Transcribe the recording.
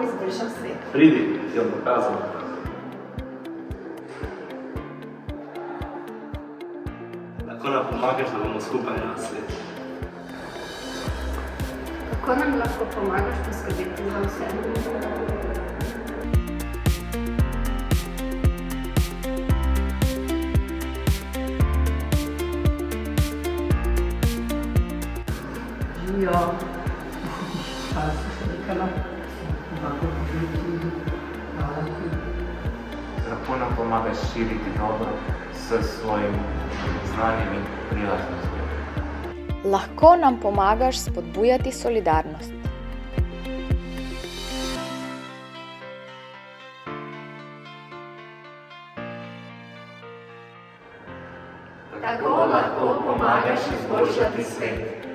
lahko izboljšam svet. Pridi, ti bom pokazal. Lahko nam pomagaš, da bomo skupaj rasli. Kako nam lahko pomagaš poskrbeti za vse? Ja, čas se rekala, lahko biti, hvala ti. Lahko nam pomagaš širiti dobro s svojim znanjem in prijaznostjo. Lahko nam pomagaš spodbujati solidarnost. Tako lahko pomagaš izboljšati svet.